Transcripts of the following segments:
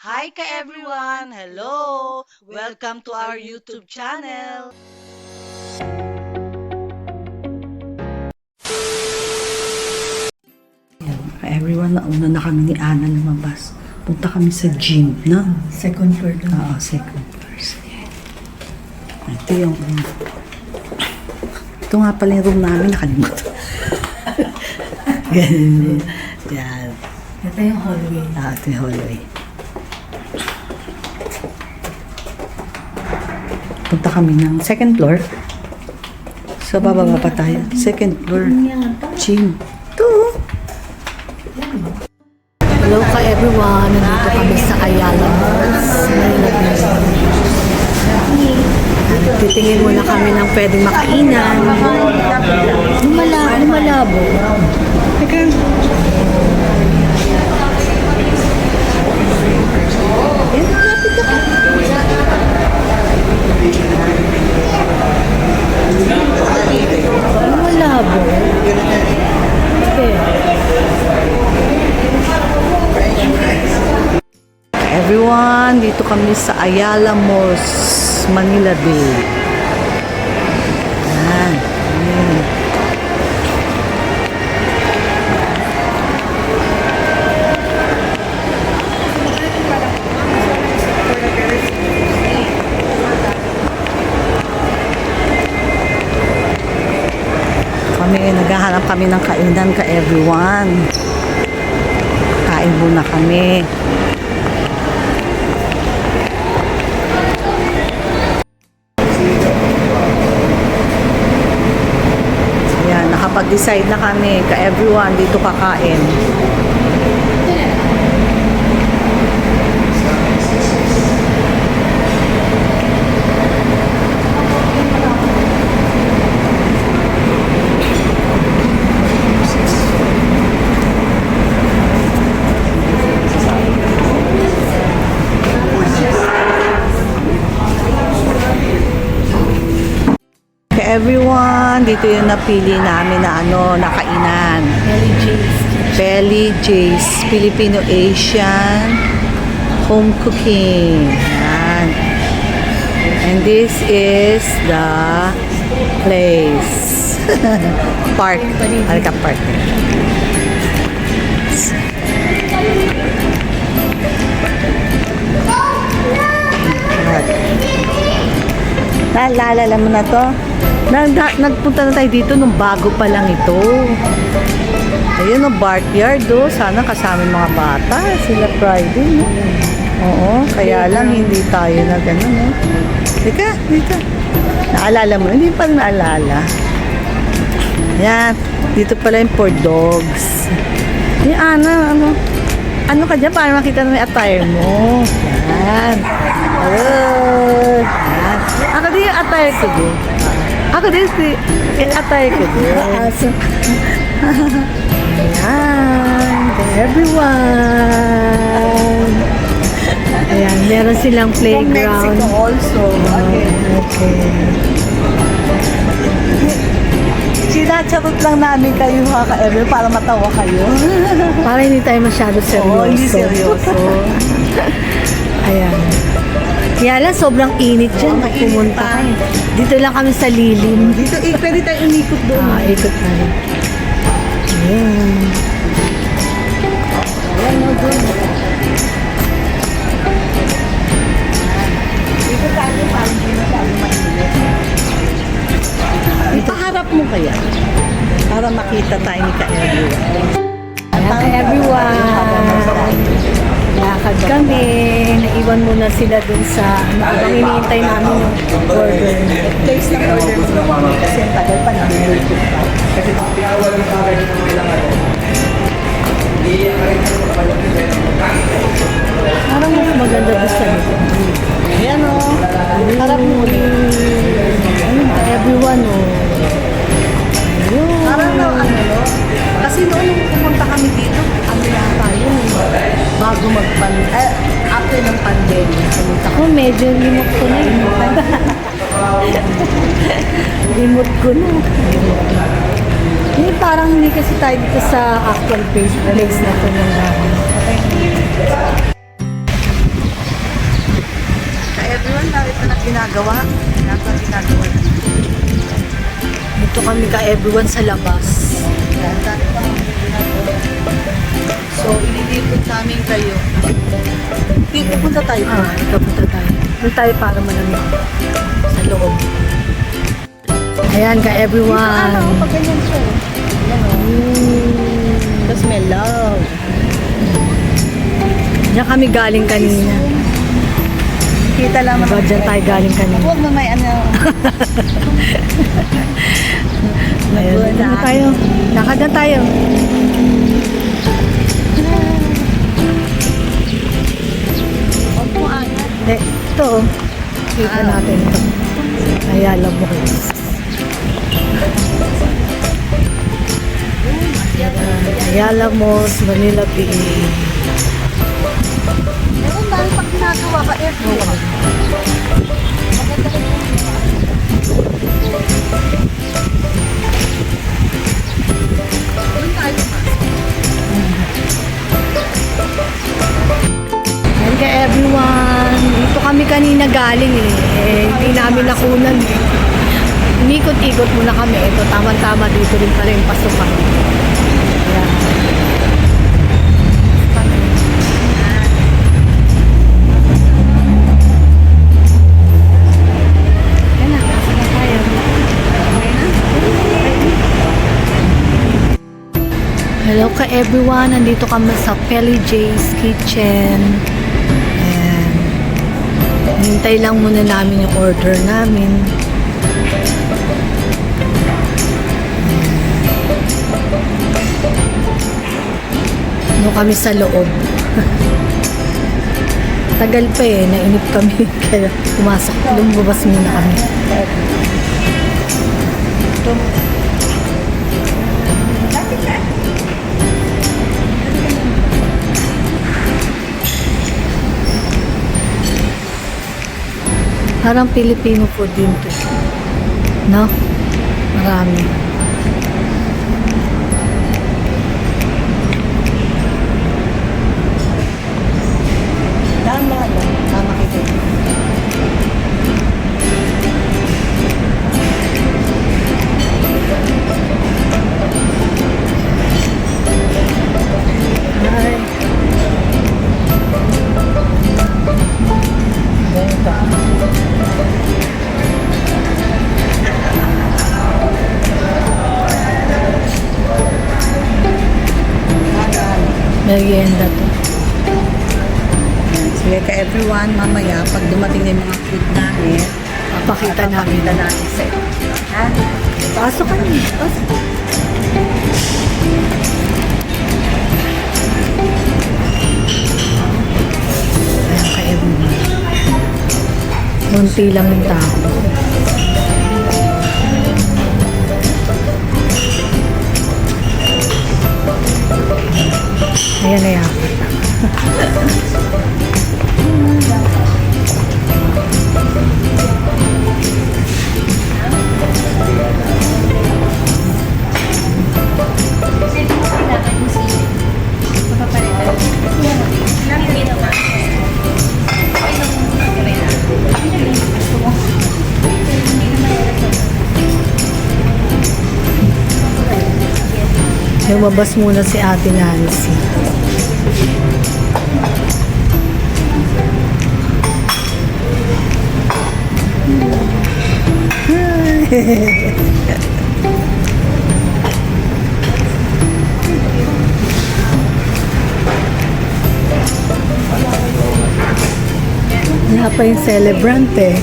Hi ka everyone! Hello! Welcome to our YouTube channel! Everyone, nauna na kami ni Ana lumabas. Punta kami sa gym, no? Second floor lang. Oo, second floor. Ito yung room. Ito nga pala yung room namin, nakalimutan. Ganyan. Yan. Ito yung hallway. Ito yung hallway. Punta kami ng second floor. So, bababa pa tayo. Second floor. Gym. Ito. Hello ka everyone. Nandito kami sa Ayala Malls. Titingin muna kami ng pwedeng makainan. Malabo. Malabo. Okay. Everyone, dito kami sa Ayala Malls, Manila Bay. Yan. Naghahanap kami ng kainan ka everyone. Kain muna kami. Ayan, nakapag-decide na kami ka everyone dito kakain. Everyone, dito yung napili namin na nakainan. Belly J's Filipino Asian home cooking. Yan. And this is the place. Park. Halika park. Naalala mo na to? Nagpunta na tayo dito nung bago pa lang ito. Ayun, no, backyard, oh. Sana kasama yung mga bata. Sila Friday, no? Oo, kaya lang hindi tayo na gano'n, no? Dika, dito. Naalala mo? Hindi pa naalala. Yan, dito pala yung for dogs. Yung ano ka dyan para makita na yung attire mo. Yan. Yan. Ako din yung attire ko din. Ako din yung attire ko din. Ayan. Everyone. Ayan, meron silang From playground. Mexico also. Okay. Sinacharot lang namin kayo mga ka-ever para matawa kayo. Para hindi tayo masyado seryoso. Oo, hindi seryoso. Ayan. Kaya lang, sobrang init dyan. Oo, mainit Pumunta pa. kami. Dito lang kami sa lilim. Dito, pwede tayo umikot doon. Ikot na rin. Ayan. Ayan mo doon. Dito tayo parang hindi masyado mainit. Ipaharap mo kaya para makita tayo ni ka-ever. Ayan, everyone. Lakad kami. Naiwan muna sila dun sa habang iniintay namin yung order. Place ng order mo kasi ang tagal pa namin. Parang mas maganda doon sa likod. Ayan o. Harap mo ulit. Everyone, oh. Ayun. Parang no. Kasi noon nung pumunta kami dito, yata yun. Bago after ng pandemic. Ako, medyo limot ko na yun. Limot ko na. Hindi, parang hindi kasi tayo dito sa actual place na ito ng namin. ginagawa? Ginagawa. Dito kami ka everyone sa labas. Yan, dati pa ang ginagawa. So, inilipot namin kayo. Pupunta tayo. Ikaw punta tayo. Doon tayo para malamig sa loob. Ayan ka everyone. Pag ganyan siya. Tapos may love. Diyan kami galing kanina. Kita lang Diba dyan tayo galing kanina. Huwag mo may ano. Ayan, ano tayo? Lakad na tayo. Huwag mo angat. Hindi, ito oh. Kita natin ito. Ayala mo. Ayala Malls, Manila PA. Meron dahil pag ginagawa ka, everyone. Maganda rin yung doon tayo Ayan ka everyone. Dito kami kanina galing hindi namin nakunan. Umikot-ikot muna kami. Ito, tama-tama dito rin pala yung pasukan. Ayan. Ayan na, nasa na tayo. Hello ka everyone. Nandito kami sa Pelly J's Kitchen. Ayan. Hintay lang muna namin yung order namin. Ano kami sa loob. Tagal pa nainip kami. Kaya pumasok, lumabas muna kami. Parang Filipino food din to. No? Marami. Tama lang. Tama kita. Hi. Merienda to. Sige ka everyone, mamaya pag dumating na yung mga food namin, Papakita namin. papakita natin sa inyo. Ha? Pasok ka niyo. Pasok. Ayan ka everyone. Munti lang yung tao. Ayan na yan. Lumabas muna si Ate Nancy. Wala pa yung celebrant eh.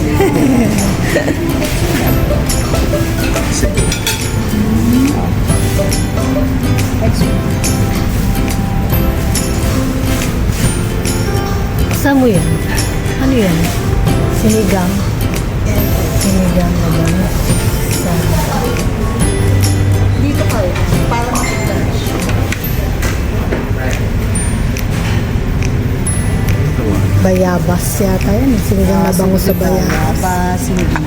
Saan mo yan? Ano yan? Sinigang. Sinigang na ba? Sa... Dito ka para makita. Bayabas yata yan. Sinigang na bango sa bayabas. Sinigang.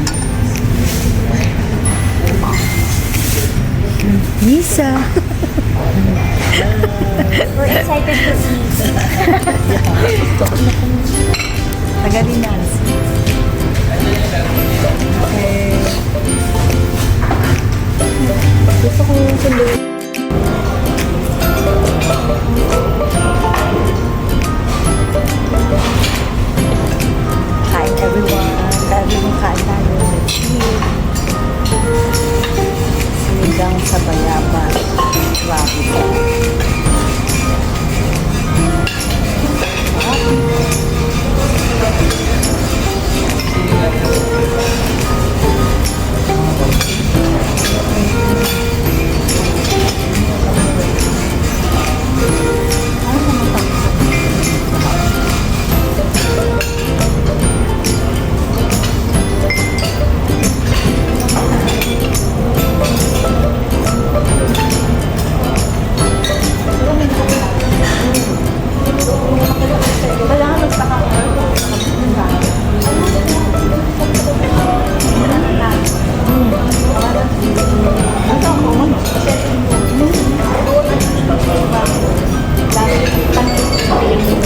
Misa. We're excited to see. Tagalin Nancy. Kain everyone. Everyone kain tayo. Sinigang sa bayaba. Grabe.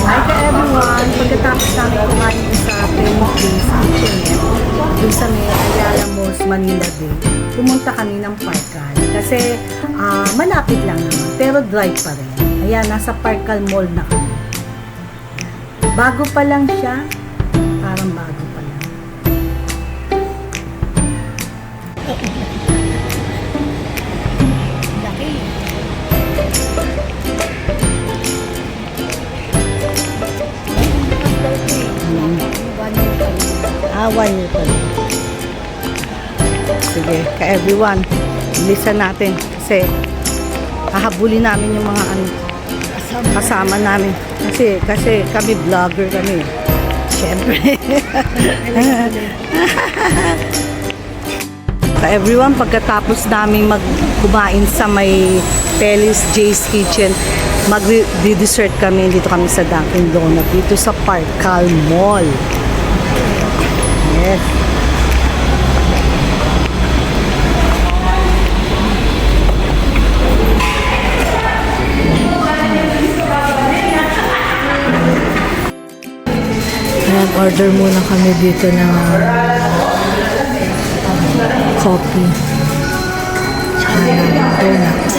Hi to everyone! Pagkatapos namin kumain sa Famous Days Kitchen, dun sa may Ayala Malls, Manila din, pumunta kami ng Parkal. Kasi malapit lang naman, pero drive pa rin. Ayan, nasa Parkal Mall na kami. Bago pa lang siya, parang bago pa lang. Laki. Ah, 1 year pa lang. Sige, ka-everyone, bilisan natin kasi hahabulin namin yung mga kasama namin. Kasi kami vlogger kami. Siyempre. Ka-everyone, pagkatapos namin magkumain sa may Pelis Jay's Kitchen, mag-dessert kami. Dito kami sa Dunkin' Donut, dito sa Parkal Mall. Yes. Ayan, order muna kami dito ng coffee. Tsaka ng donuts.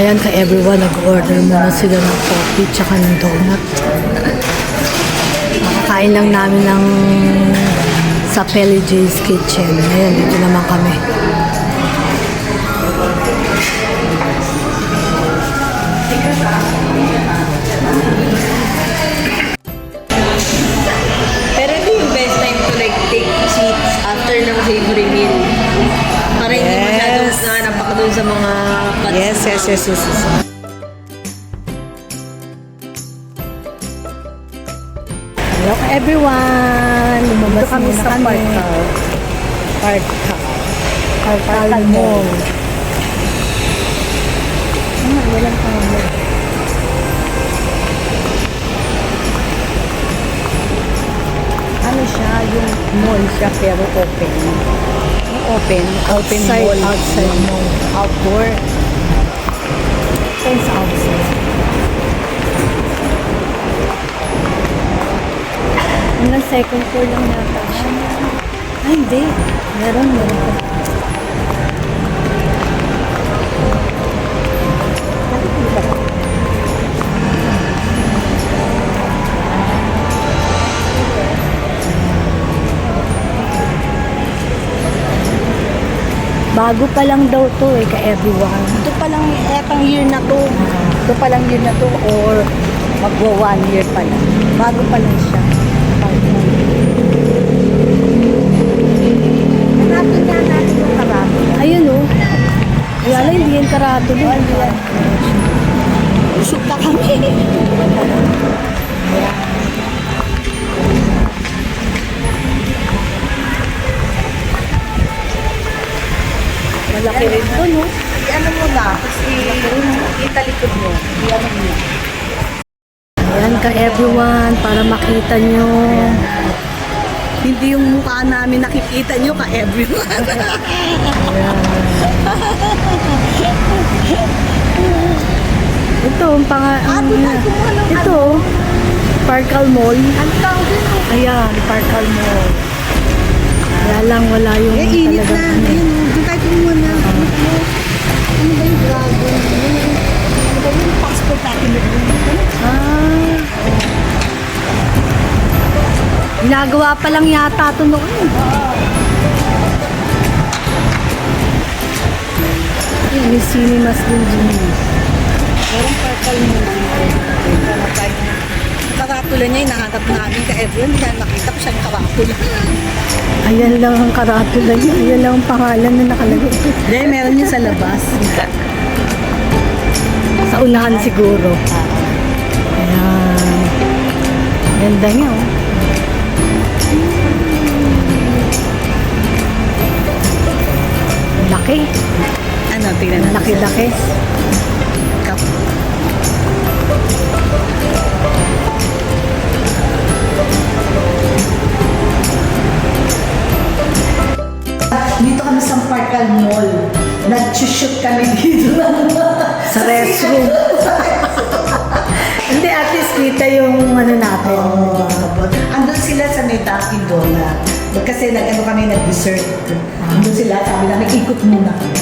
Ayan ka everyone, nag-order muna sila ng coffee tsaka ng donut. Makakain lang namin ng sa Pelly J's Kitchen. Ayan, dito naman kami. Pero ito yung best time to like take seats after ng savory meal. Para hindi Yes. masyadong nanganapa ka dun sa mga cuts. Yes. Hello everyone! Lumabas Dito kami muna sa kami. Parkal Mall. Walang tao. Ano siya, yung mall siya pero open. Open Outside, mall. outside mall. Outdoor. Fence outside. Hanggang second floor lang yata siya. Ay, hindi. Meron. Bago pa lang daw to ka-everyone. Ito pa lang, etang year na to. Ito pa lang year na to or magwa 1 year pa lang. Bago pa lang siya. Hanapin nga natin yung karami. Ayun o. Kaya lang hindi yan karato din. Usok na kami. Malaki rin to, no? Ano mo na, kasi kita likod mo. Ano mo. Ayan ka-everyone, para makita nyo. Hindi yung mukha namin nakikita nyo ka everyone. Ito, ang ito, Parkal Mall. Ayan, Parkal Mall. Kaya lang wala yung init na. talagang ano. Ayun, doon tayo kumuha na. Ano ba yung dragon? Ano ba yung passport natin? Ah. Ginagawa pa lang yata ito noon. Yung cinemas din dito. Merong purple moon dito. Ito na tayo. Karatula niya, hinahanap namin ka everyone. Hindi na nakita ko siya yung karatula. Ayan lang ang karatula niya. Ayan lang ang pangalan na nakalagay. Hindi, meron niya sa labas. Sa unahan siguro. Ayan. Ganda niya, oh. Laki. Ano, tingnan natin. Laki-laki. Cup. Dito kami sa Parkal Mall. Nag-shoot kami dito. Sa restroom. Hindi, at least kita yung ano natin. Andun sila sa may Dunkin Donut. Kasi nag-ano kami, nag-dessert. Andun sila, sabi namin, ikot muna kami.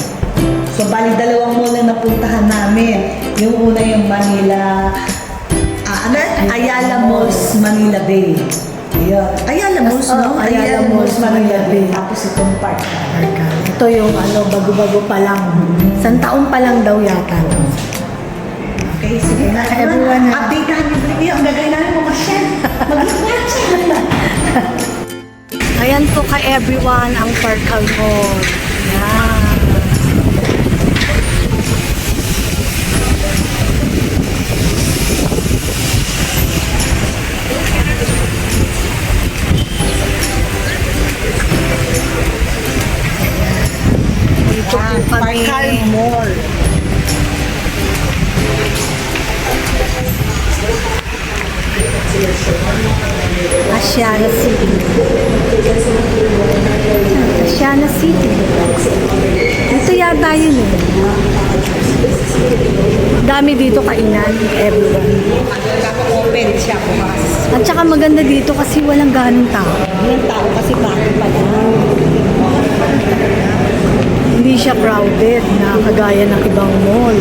So, bali dalawang mall na napuntahan namin. Yung una yung Manila, Ayala Malls, Manila Bay. Ayun. Ayala Malls, no? Oo, Ayala Malls, Manila Bay. Tapos itong park. Ito yung ano, bago-bago pa lang. Isang taon pa lang daw yata. Okay, sige na. Everyone, Update namin yung ang gagawin namin mga chef. Mag-watch. Ayan po ka everyone ang Parkal Mall. Yan. Dito po kami. Parkal Mall. Asiana City. Asiana City. Ito yata yun eh. Dami dito kainan, everyone. Open siya bukas. At saka maganda dito kasi walang ganong tao. Yung tao kasi bago pa lang. Hindi siya crowded na kagaya ng ibang mall.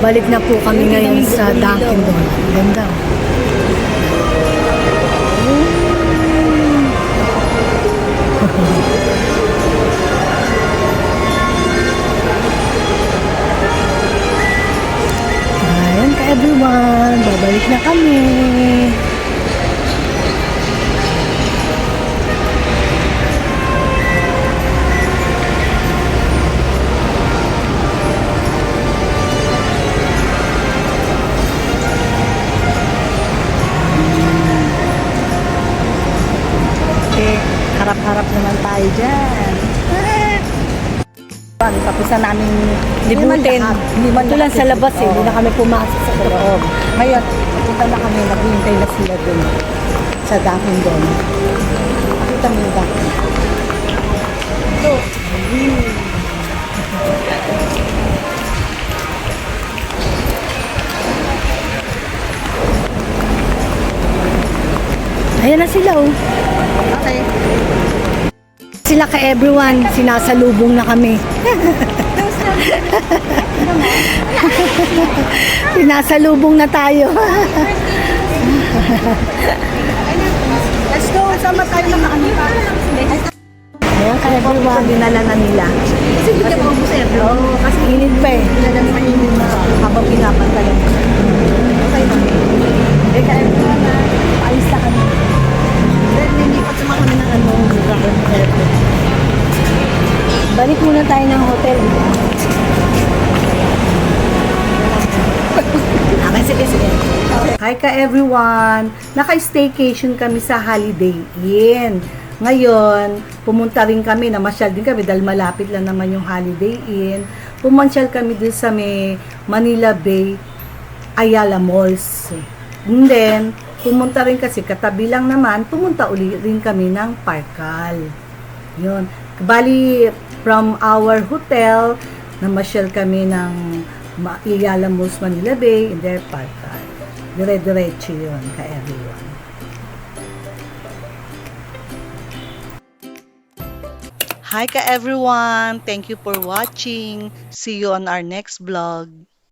Pabalik na po kami ngayon sa Dunkin Donut. Ganda. Ayan ka everyone. Babalik na kami. Okay, harap-harap naman tayo dyan. Tapos na namin Libutin. Ito lang sa labas eh. Hindi na kami pumasok sa loob. Ngayon, punta na kami, naghihintay na sila dun sa Dunkin Donut. Pakita mo yung Dunkin. Ito. Ayan na sila oh. Okay. Sila ka everyone, sinasalubong na kami. Sinasalubong na tayo. Let's go. Sama tayo ng ano. Ayan ka everyone, dinala na nila. Kasi hindi ka maubos eh. Oo, kasi init pa eh. Talagang mainit na habang pinapantayan. Okay na. Eh, kaya na, paalis na kami. Then, nilipat sa kami ng ano, Dragon Airport. Balik muna tayo ng hotel. Okay, sige, sige. Hi ka everyone! Naka-staycation kami sa Holiday Inn. Ngayon, pumunta rin kami, namasyal din kami dahil malapit lang naman yung Holiday Inn. Pumunsyal kami dun sa may Manila Bay, Ayala Malls. And then, pumunta rin kasi katabi lang naman, pumunta uli rin kami ng Parkal. Yun. Bali, From our hotel, namasyal kami ng Iyalamus, Manila Bay, and there Parkay. Dire-diretso yun ka everyone. Hi ka everyone! Thank you for watching. See you on our next vlog.